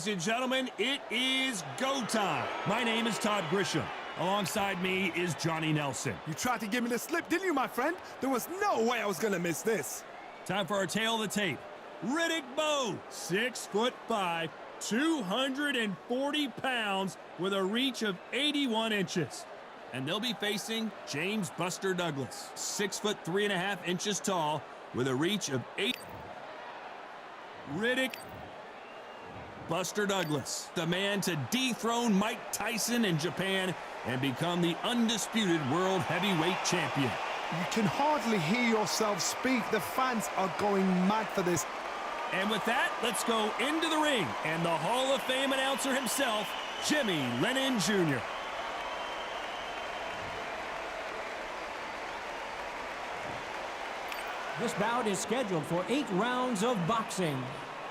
Ladies and gentlemen, it is go time. My name is Todd Grisham. Alongside me is Johnny Nelson. You tried to give me the slip, didn't you, my friend? There was no way I was going to miss this. Time for our tale of the tape. Riddick Bowe, 6'5", 240 pounds with a reach of 81 inches. And they'll be facing James Buster Douglas, 6'3.5" tall with a reach of 8. Riddick Buster Douglas, the man to dethrone Mike Tyson in Japan and become the undisputed world heavyweight champion. You can hardly hear yourself speak. The fans are going mad for this. And with that, let's go into the ring and the Hall of Fame announcer himself, Jimmy Lennon Jr. This bout is scheduled for 8 rounds of boxing.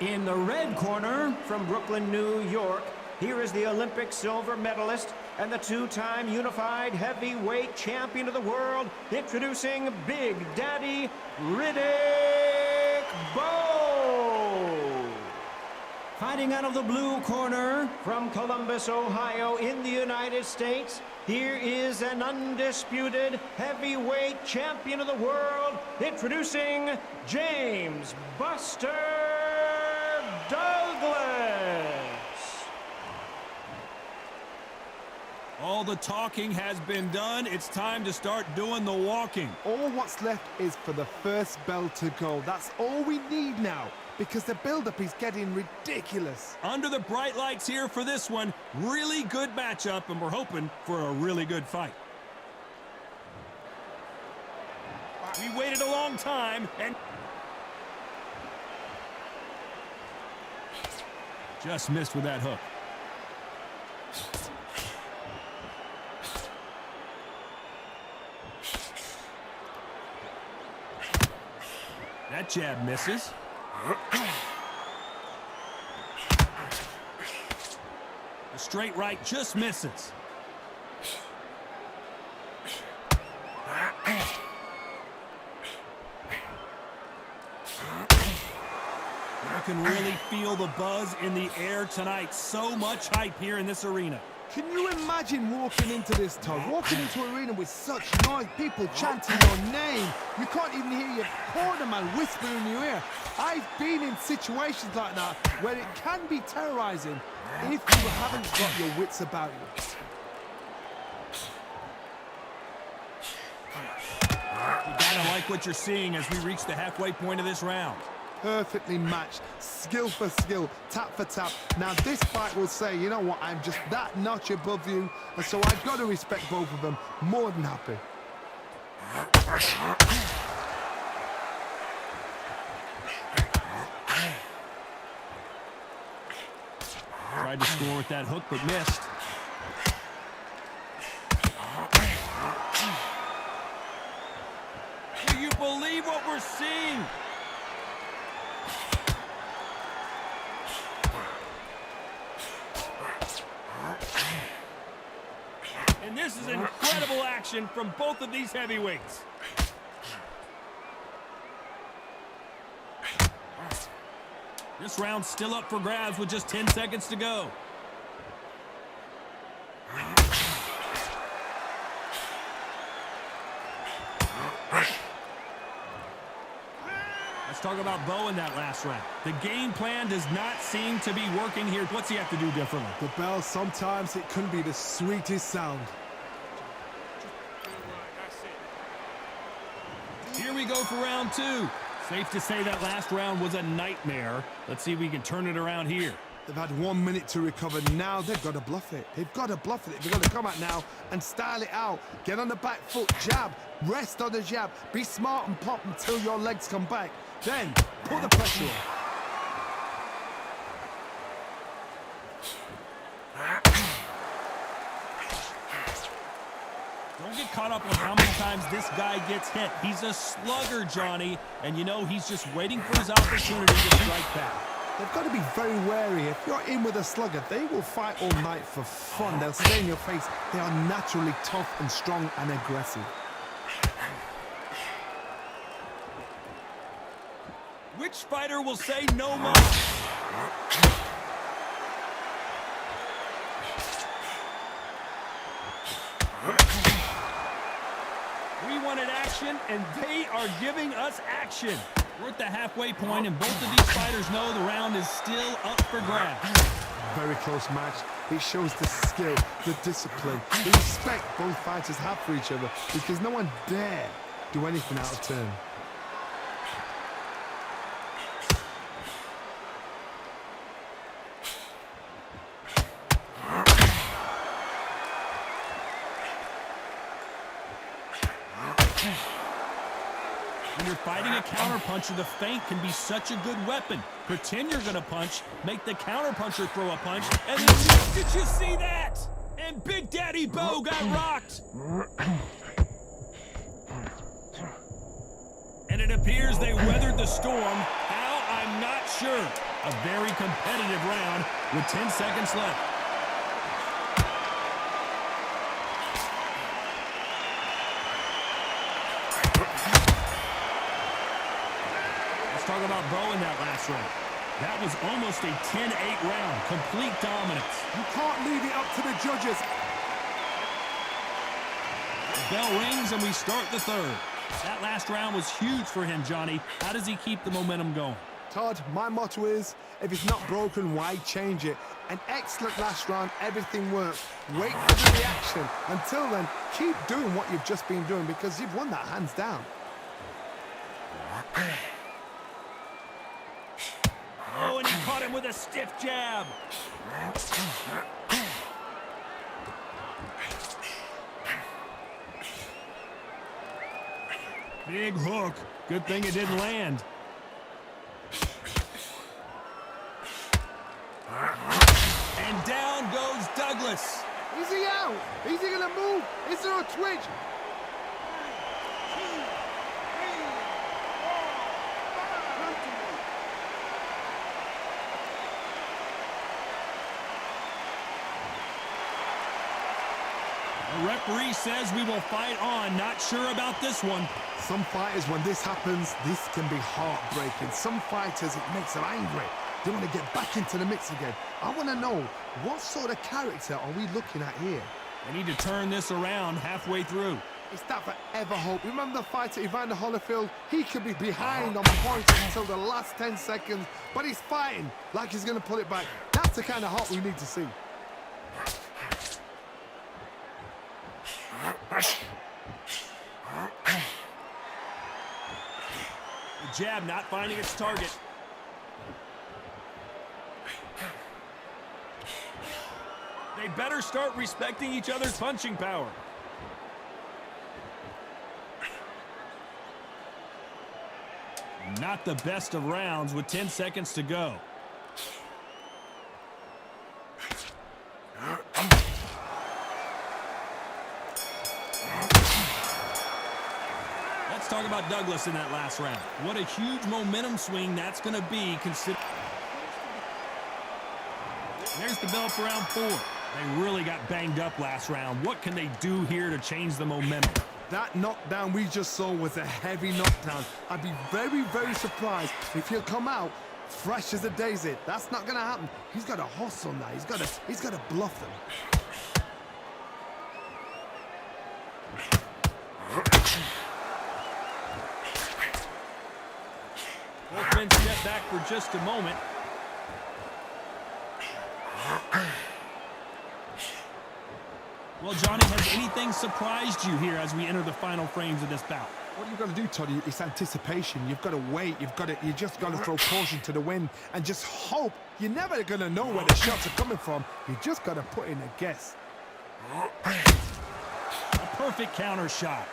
In the red corner, from Brooklyn, New York, here is the Olympic silver medalist and the 2-time unified heavyweight champion of the world, introducing Big Daddy Riddick Bowe. Fighting out of the blue corner, from Columbus, Ohio, in the United States, here is an undisputed heavyweight champion of the world, introducing James Buster Douglas. All the talking has been done. It's time to start doing the walking. All what's left is for the first bell to go. That's all we need now, because the build-up is getting ridiculous. Under the bright lights here for this one. Really good matchup, and we're hoping for a really good fight. We waited a long time, and just missed with that hook. That jab misses. The straight right just misses. You can really feel the buzz in the air tonight. So much hype here in this arena. Can you imagine walking into this, Todd? Walking into an arena with such noise, people chanting your name. You can't even hear your corner man whisper in your ear. I've been in situations like that where it can be terrorizing if you haven't got your wits about you. You gotta like what you're seeing as we reach the halfway point of this round. Perfectly matched, skill for skill, tap for tap. Now this fight will say, you know what, I'm just that notch above you, and so I've got to respect both of them. More than happy. Tried to score with that hook, but missed. Do you believe what we're seeing? And this is incredible action from both of these heavyweights. This round's still up for grabs with just 10 seconds to go. Let's talk about Bowe in that last round. The game plan does not seem to be working here. What's he have to do differently? The bell, sometimes it can be the sweetest sound. Here we go for round 2. Safe to say that last round was a nightmare. Let's see if we can turn it around here. They've had 1 minute to recover. Now they've got to bluff it. They've got to bluff it. They've got to come out now and style it out. Get on the back foot, jab, rest on the jab. Be smart and pop until your legs come back. Then put the pressure on. Don't get caught up on how many times this guy gets hit. He's a slugger, Johnny, and you know he's just waiting for his opportunity to strike back. They've got to be very wary. If you're in with a slugger, they will fight all night for fun. They'll stay in your face. They are naturally tough and strong and aggressive. Which fighter will say no more? action, and they are giving us action. We're at the halfway point, and both of these fighters know the round is still up for grabs. Very close match. It shows the skill, the discipline, the respect both fighters have for each other, because no one dare do anything out of turn. When you're fighting a counterpuncher, the feint can be such a good weapon. Pretend you're going to punch, make the counterpuncher throw a punch, and then did you see that? And Big Daddy Bowe got rocked. And it appears they weathered the storm. How? I'm not sure. A very competitive round with 10 seconds left. Talk about Bowe in that last round. That was almost a 10-8 round. Complete dominance. You can't leave it up to the judges. The bell rings and we start the third. That last round was huge for him, Johnny. How does he keep the momentum going? Todd, my motto is, if it's not broken, why change it? An excellent last round, everything works. Wait for the reaction. Until then, keep doing what you've just been doing, because you've won that hands down. Oh, and he caught him with a stiff jab. Big hook. Good thing it didn't land. And down goes Douglas. Is he out? Is he gonna move? Is there a twitch? The referee says we will fight on. Not sure about this one. Some fighters, when this happens, this can be heartbreaking. Some fighters, it makes them angry. They want to get back into the mix again. I want to know, what sort of character are we looking at here? They need to turn this around halfway through. Is that forever hope? Remember the fighter Evander Holyfield? He could be behind on points until the last 10 seconds, but he's fighting like he's going to pull it back. That's the kind of hope we need to see. The jab not finding its target. They better start respecting each other's punching power. Not the best of rounds with 10 seconds to go. Let's talk about Douglas in that last round. What a huge momentum swing that's going to be considered. There's the bell for round 4. They really got banged up last round. What can they do here to change the momentum? That knockdown we just saw was a heavy knockdown. I'd be very, very surprised if he'll come out fresh as a daisy. That's not going to happen. He's got to hustle now. He's got to bluff them. Both men step back for just a moment. Well, Johnny, has anything surprised you here as we enter the final frames of this bout? What you've got to do, Toddy, is anticipation. You've got to wait. You just got to throw caution to the wind and just hope. You're never going to know where the shots are coming from. You just got to put in a guess. A perfect counter shot.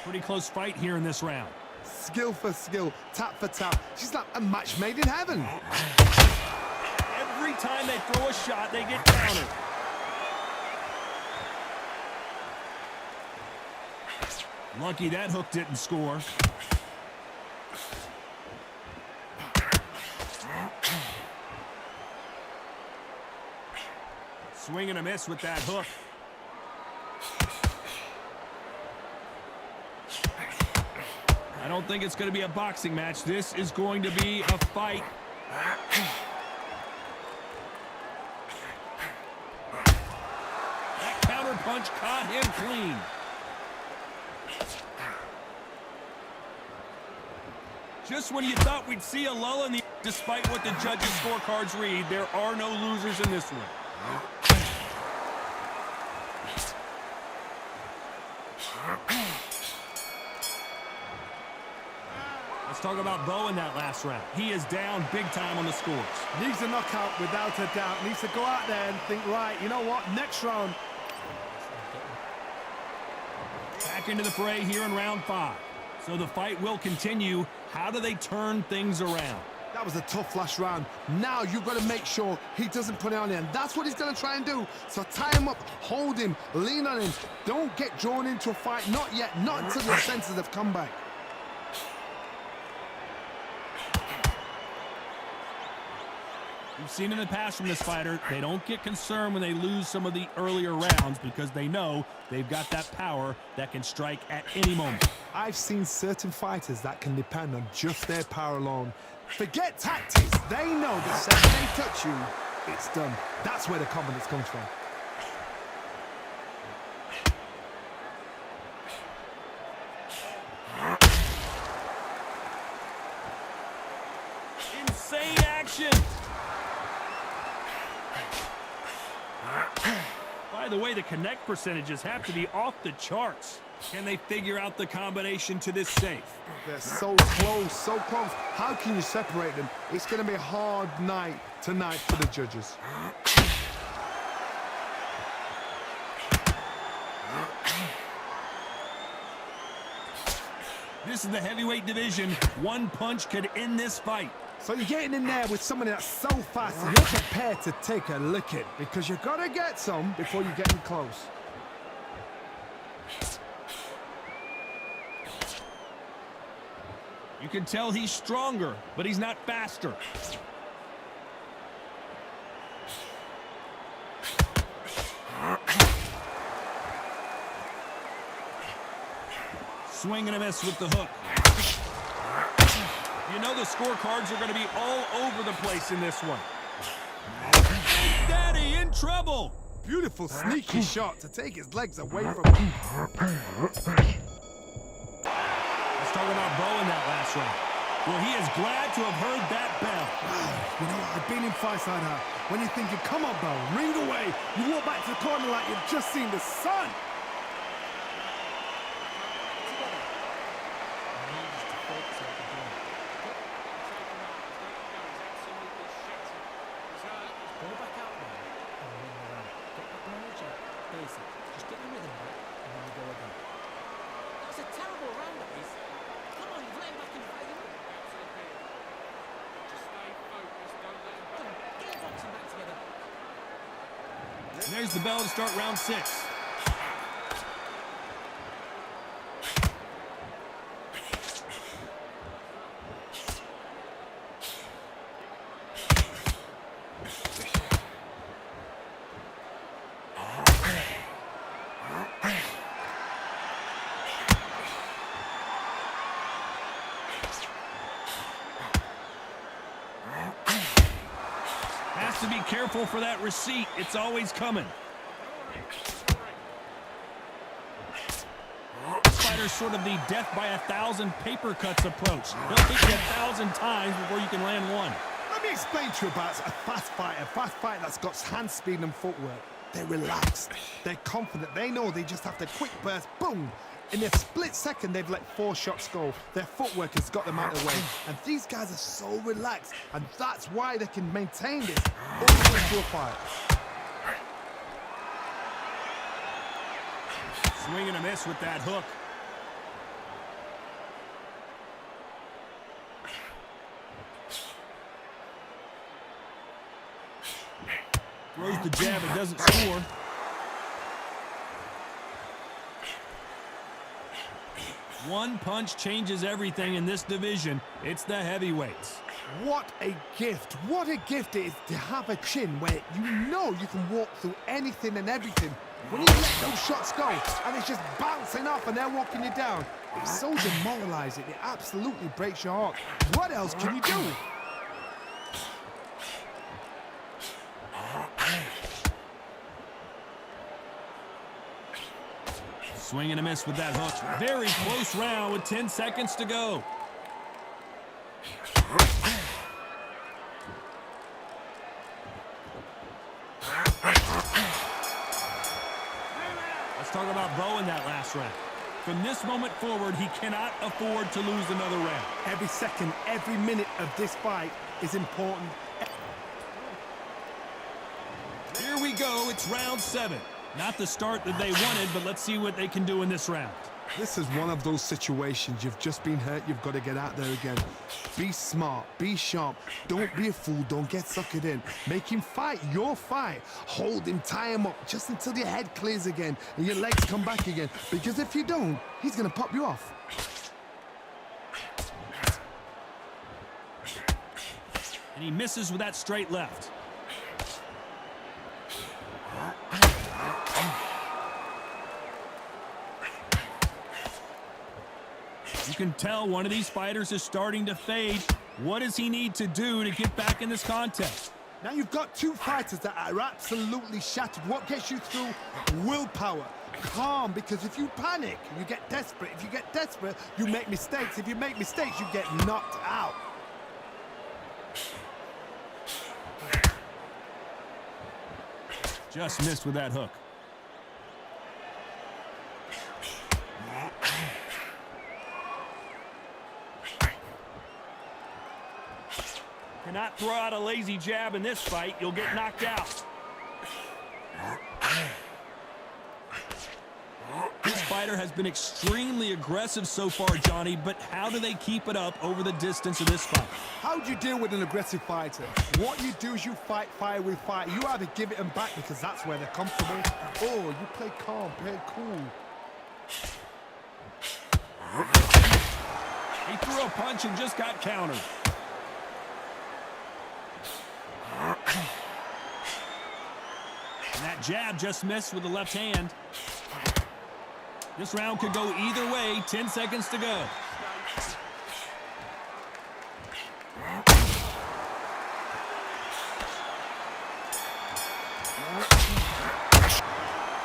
Pretty close fight here in this round. Skill for skill, tap for tap. She's like a match made in heaven. Every time they throw a shot, they get countered. Lucky that hook didn't score. Swing and a miss with that hook. I don't think it's going to be a boxing match. This is going to be a fight. punch caught him clean. Just when you thought we'd see a lull in the... Despite what the judges' scorecards read, there are no losers in this one. Let's talk about Bowe in that last round. He is down big time on the scores. Needs a knockout without a doubt. Needs to go out there and think, right, you know what, next round. Back into the fray here in round 5. So the fight will continue. How do they turn things around? That was a tough last round. Now you've got to make sure he doesn't put it on him. That's what he's going to try and do. So tie him up, hold him, lean on him. Don't get drawn into a fight. Not yet. Not until the senses have come back. We've seen in the past from this fighter, they don't get concerned when they lose some of the earlier rounds because they know they've got that power that can strike at any moment. I've seen certain fighters that can depend on just their power alone. Forget tactics. They know the second they touch you, it's done. That's where the confidence comes from. Insane action! By the way, the connect percentages have to be off the charts. Can they figure out the combination to this safe? They're so close, so close. How can you separate them? It's going to be a hard night tonight for the judges. This is the heavyweight division. One punch could end this fight. So you're getting in there with somebody that's so fast and you're prepared to take a licking because you've got to get some before you get in close. You can tell he's stronger, but he's not faster. Swing and a miss with the hook. You know the scorecards are going to be all over the place in this one. Daddy in trouble. Beautiful sneaky shot to take his legs away from him. Let's talk about Bowe in that last round. Well, he is glad to have heard that bell. You know what? I've been in fights like that. When you're thinking, come on, Bowe, ring away. You walk back to the corner like you've just seen the sun. Just get the rhythm back and then we go again. That was a terrible round, that is. Come on, you've let him back in the fight. Just stay focused, don't let him. Come on, get your boxing back together. And there's the bell to start round 6. Has to be careful for that receipt. It's always coming. This fighter's sort of the death by 1,000 paper cuts approach. He'll hit you 1,000 times before you can land one. Let me explain to you about a fast fighter that's got hand speed and footwork. They're relaxed, they're confident, they know they just have to quick burst, boom. In a split second, they've let 4 shots go. Their footwork has got them out of the way. And these guys are so relaxed, and that's why they can maintain this all the way to a fight. Swing and a miss with that hook. Throws the jab and doesn't score. One punch changes everything in this division. It's the heavyweights. What a gift it is to have a chin where you know you can walk through anything and everything. When you let those shots go and it's just bouncing off and they're walking you down, it's so demoralizing. It absolutely breaks your heart. What else can you do? Swing and a miss with that hook. Very close round with 10 seconds to go. Let's talk about Bowe in that last round. From this moment forward, he cannot afford to lose another round. Every second, every minute of this fight is important. Here we go. It's round 7. Not the start that they wanted, but let's see what they can do in this round. This is one of those situations. You've just been hurt. You've got to get out there again. Be smart. Be sharp. Don't be a fool. Don't get suckered in. Make him fight your fight. Hold him. Tie him up just until your head clears again and your legs come back again. Because if you don't, he's going to pop you off. And he misses with that straight left. You can tell one of these fighters is starting to fade. What does he need to do to get back in this contest? Now you've got two fighters that are absolutely shattered. What gets you through? Willpower. Calm, because if you panic, you get desperate. If you get desperate, you make mistakes. If you make mistakes, you get knocked out. Just missed with that hook. Cannot throw out a lazy jab in this fight. You'll get knocked out. This fighter has been extremely aggressive so far, Johnny, but how do they keep it up over the distance of this fight? How do you deal with an aggressive fighter? What you do is you fight fire with fire. You either give it them back because that's where they're comfortable, or you play calm, play cool. He threw a punch and just got countered. And that jab just missed with the left hand. This round could go either way. 10 seconds to go.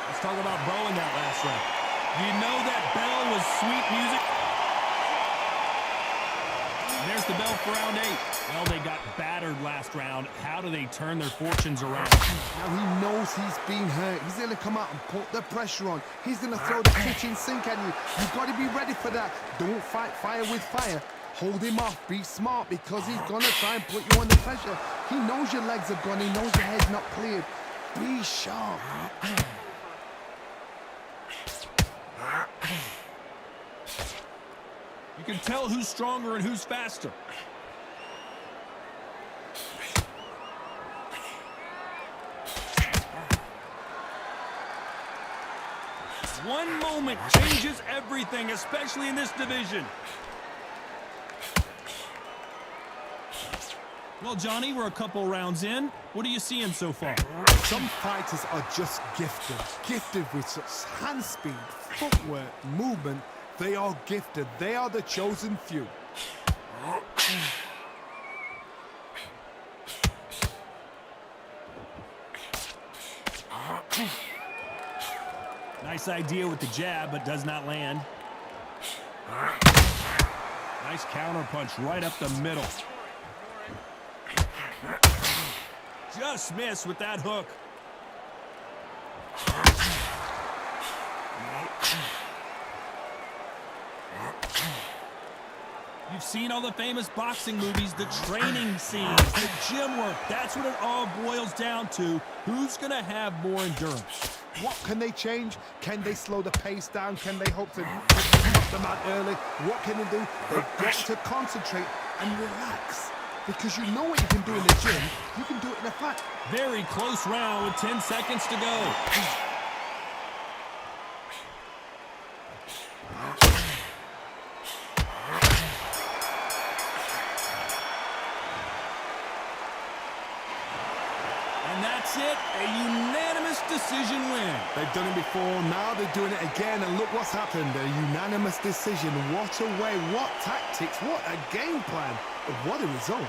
Let's talk about Bowe in that last round. Do you know that bell was sweet music? And there's the bell for round 8. Well, they got battered last round. How do they turn their fortunes around? Now he knows he's been hurt. He's going to come out and put the pressure on. He's going to throw the kitchen sink at you. You've got to be ready for that. Don't fight fire with fire. Hold him off. Be smart because he's going to try and put you under pressure. He knows your legs are gone. He knows your head's not cleared. Be sharp. You can tell who's stronger and who's faster. One moment changes everything, especially in this division. Well, Johnny, we're a couple rounds in. What are you seeing so far? Some fighters are just gifted. Gifted with such hand speed, footwork, movement. They are gifted. They are the chosen few. Nice idea with the jab, but does not land. Nice counter punch right up the middle. Just missed with that hook. You've seen all the famous boxing movies, the training scenes, the gym work. That's what it all boils down to. Who's going to have more endurance? What can they change? Can they slow the pace down? Can they hope to knock them out early? What can they do? They've got to concentrate and relax. Because you know what you can do in the gym, you can do it in a fight. Very close round with 10 seconds to go. And that's it, a unanimous decision win. They've done it before, now they're doing it again, and look what's happened. A unanimous decision. What a way, what tactics, what a game plan. What a result.